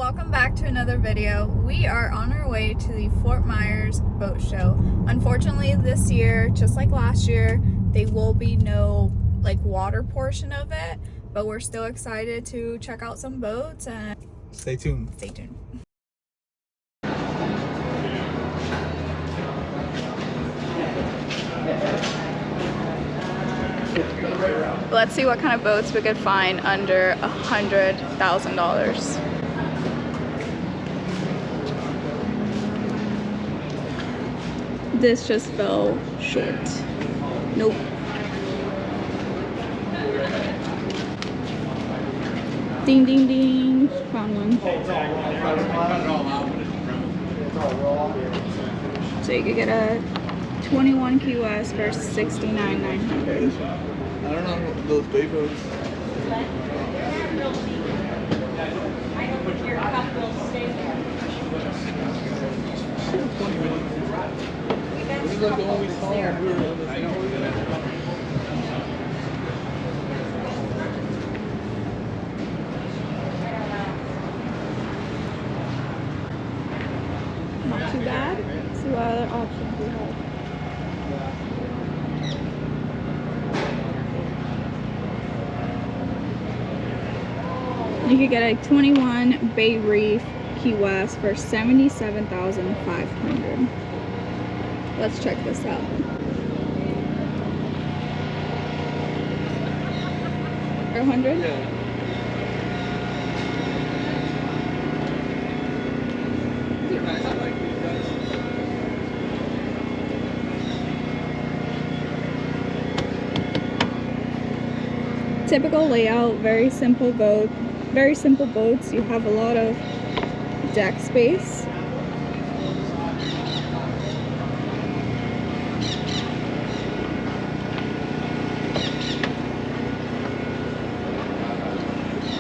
welcome back to another video. We are on our way to the Fort Myers Boat Show. Unfortunately, this year, just like last year, there will be no water portion of it, but we're still excited to check out some boats and stay tuned. Stay tuned. Let's see what kind of boats we could find under $100,000. This just fell short. Nope. Ding, ding, ding. Found one. So you could get a 21 Key West for $69,900. I don't know those big boats. This is like the one we saw when we were on the Not too bad. Let's see what other options we have. You could get a 21 Bay Reef Key West for $77,500. Let's check this out. $100? Yeah. Typical layout, very simple boat. Very simple boats. You have a lot of deck space.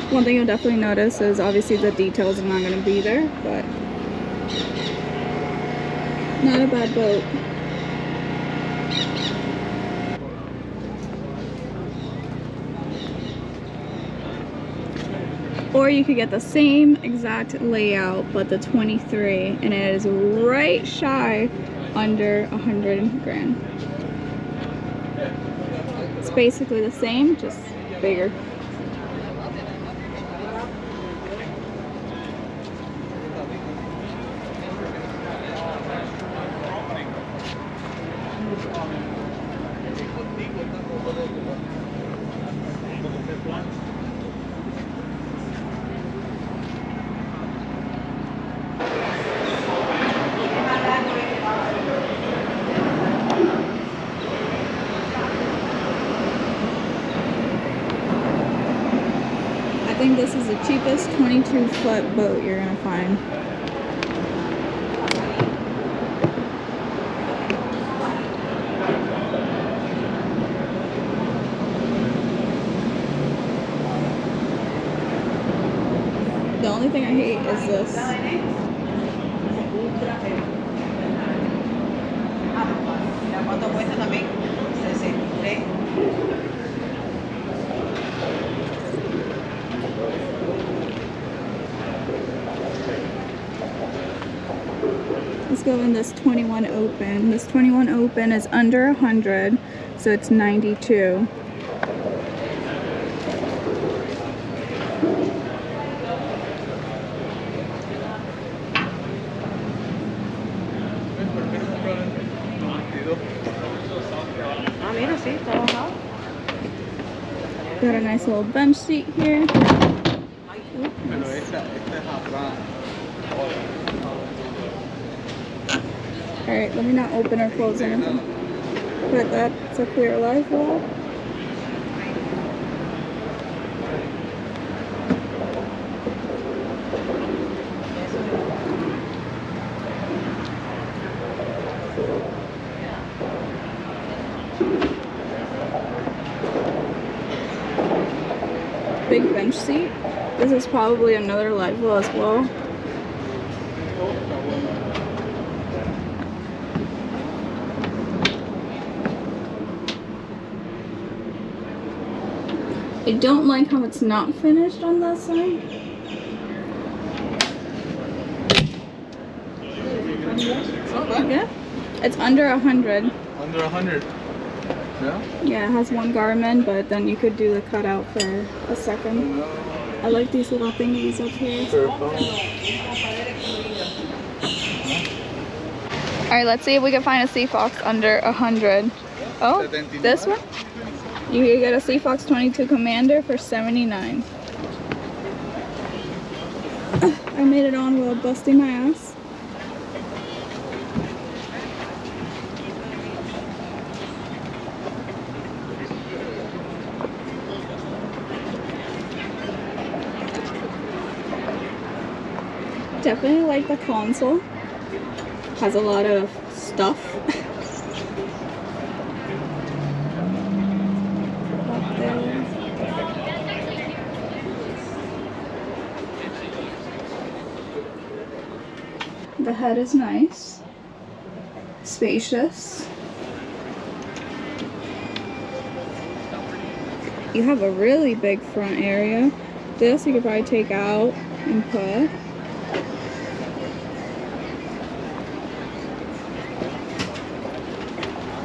One thing you'll definitely notice is obviously the details are not going to be there, but not a bad boat. Or you could get the same exact layout, but the 23, and it is right shy under 100 grand. It's basically the same, just bigger. I think this is the cheapest 22-foot boat you're gonna find. The only thing I hate is this. Let's go in this 21 open. This 21 open is under 100, so it's 92. Got a nice little bench seat here. Ooh, nice. Alright, let me not open or close anything. But that's a clear live well. Big bench seat. This is probably another live well as well. I don't like how it's not finished on that side. It's not bad. Yeah. It's under 100. Under 100. Yeah? Yeah, it has one Garmin, but then you could do the cutout for a second. I like these little thingies up here. For a phone. Alright, let's see if we can find a Sea Fox under 100. Oh, this one? You can get a Sea Fox 22 Commander for $79. I made it on while busting my ass. Definitely like the console. Has a lot of stuff. Up there. The head is nice. Spacious. You have a really big front area. This you could probably take out and put.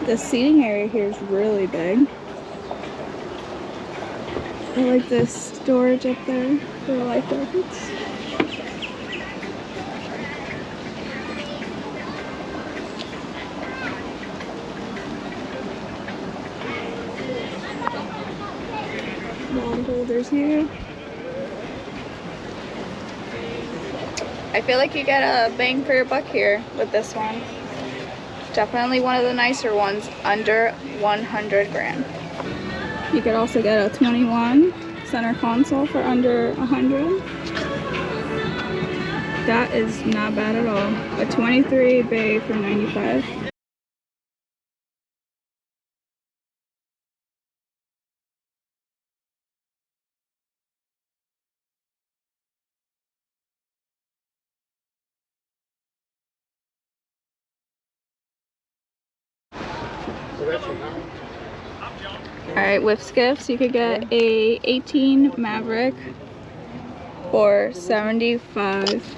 The seating area here is really big. I like this storage up there for life jackets. Wall holders here. I feel like you get a bang for your buck here with this one. Definitely one of the nicer ones, under 100 grand. You could also get a 21 center console for under 100. That is not bad at all. A 23 bay for 95. Alright, with skiffs, you could get a 18 Maverick for 75.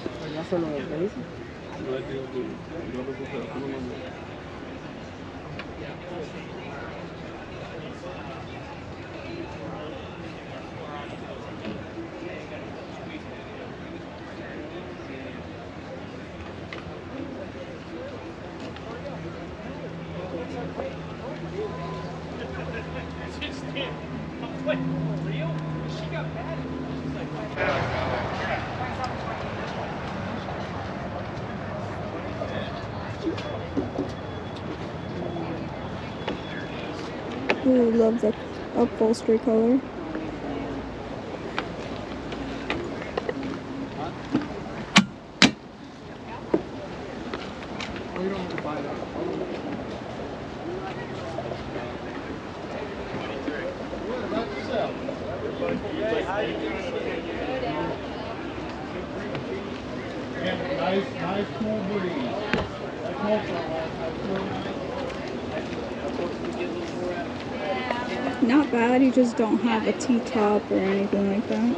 Ooh, love the upholstery color. Nice cool breeze. Not bad, you just don't have a T-top or anything like that.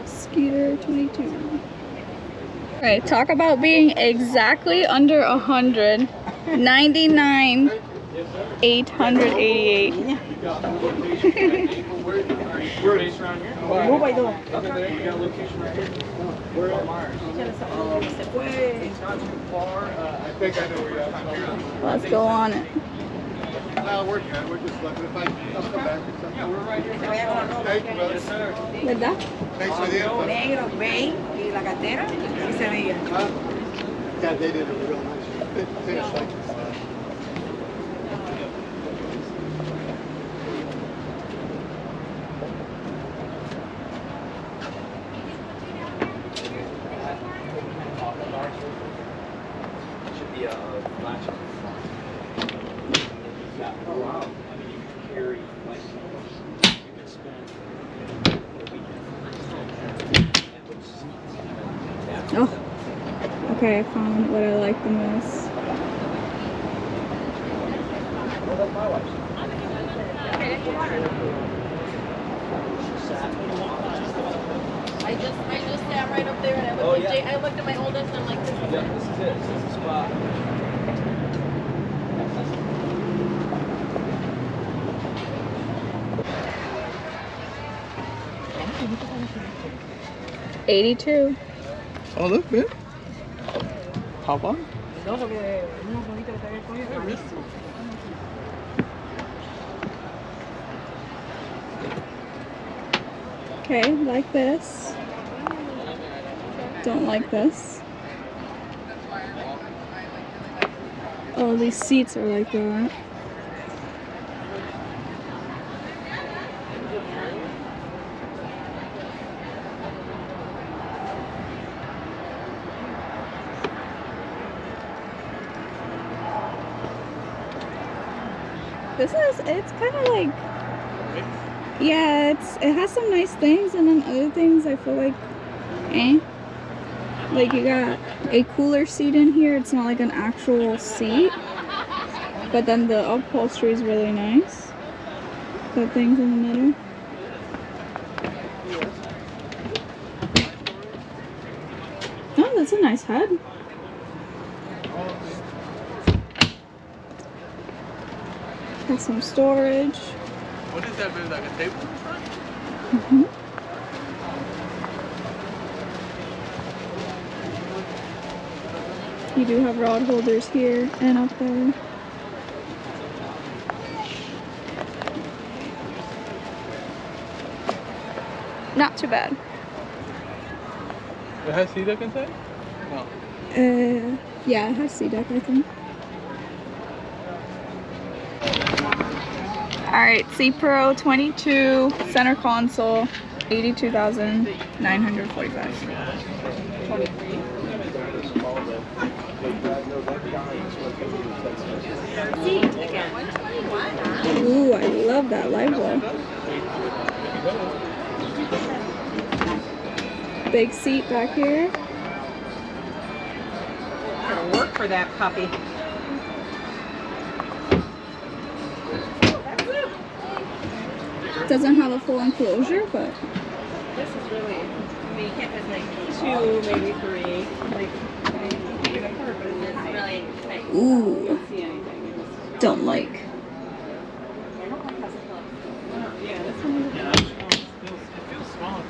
Skeeter 22. Alright, talk about being exactly under 100. 99. 888. Let's go on it. We're just looking. If I'll come back or something. Yeah, we're right here. Thank you, brother. ¿Verdad? Thanks for the info. Negro, bay y la cartera y se veía. Yeah, they did a real nice finish like this. Should be a latch on the front. Oh wow. I mean, you can carry, like, you can spend the weekend. Oh. Okay, I found what I like the most. I just sat right up there and I looked at my oldest and I'm like, this is Yeah, this is it. This is the spot. $82. Oh, look, man. Hop on. No, porque unos bonitos que te había cogido, malísimo. Okay, like this. Don't like this. Oh, these seats are like that. It's kind of like, yeah, it has some nice things, and then other things I feel like, eh. Like you got a cooler seat in here. It's not like an actual seat, but then the upholstery is really nice. Got things in the middle. Oh, that's a nice head. Got some storage. What is that, like a table? Mm-hmm. You do have rod holders here and up there. Not too bad. It has sea deck inside? No. Yeah, it has C-deck, I think. Alright, C Pro 22, center console, 82,945. Ooh, I love that light bulb. Big seat back here. Gotta work for that puppy. Doesn't have a full enclosure, but This is really, I mean, you can't, there's like 2, maybe 3. Like, take it apart, but it's really tight. ooh, Don't see anything. don't like. Yeah, this one is It feels small.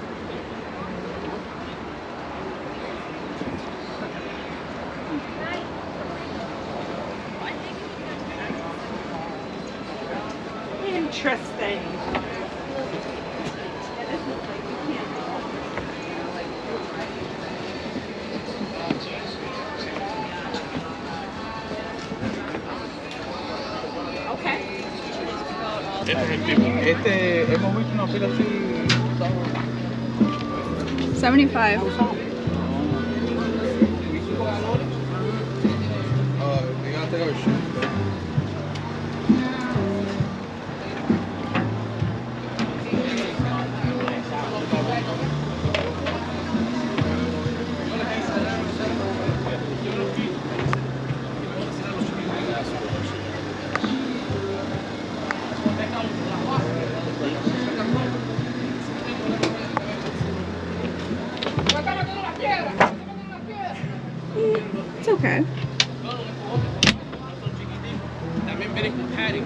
interesting. Okay. Hemos visto una fila así. 75. They gotta take our shoes. It's okay. También viene con padding.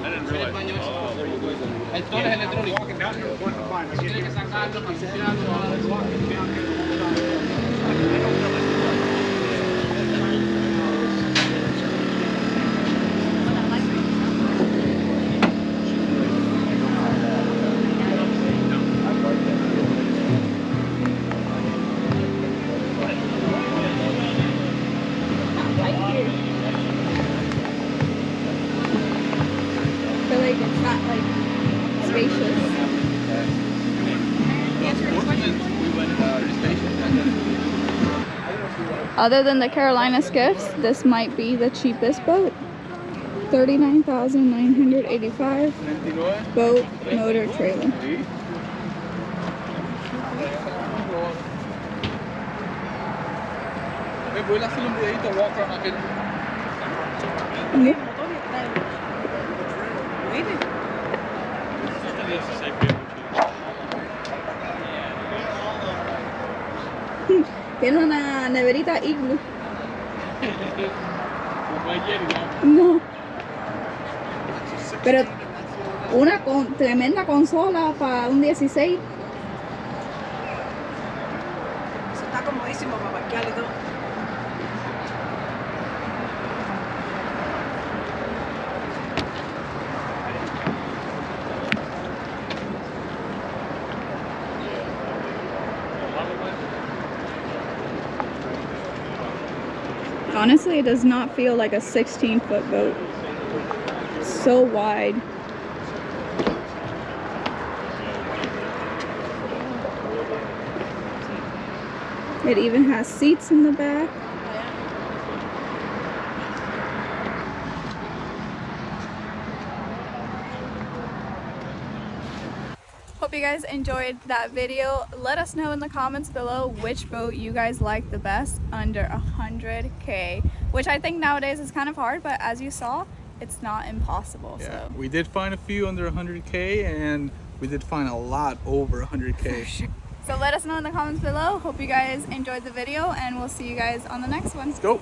I didn't realize. Oh, there you go. El todo es electrónico. Walking down here with one to find. Tiene que sacarlo, cambiarlo, walking down here all the time. I feel like it's not like spacious. Other than the Carolina Skiffs, this might be the cheapest boat. $39,985. Boat, motor, trailer. Voy a hacer un videito walk around aquel. Tiene una neverita iglú. No. Pero una tremenda consola para un 16. Eso está comodísimo para parquear y todo. Honestly, it does not feel like a 16-foot boat. It's so wide. It even has seats in the back. Hope you guys enjoyed that video. Let us know in the comments below which boat you guys like the best under 100K, which I think nowadays is kind of hard, but as you saw, it's not impossible. Yeah, So we did find a few under 100K, and we did find a lot over 100K. So let us know in the comments below. Hope you guys enjoyed the video, and we'll see you guys on the next one. Let's go.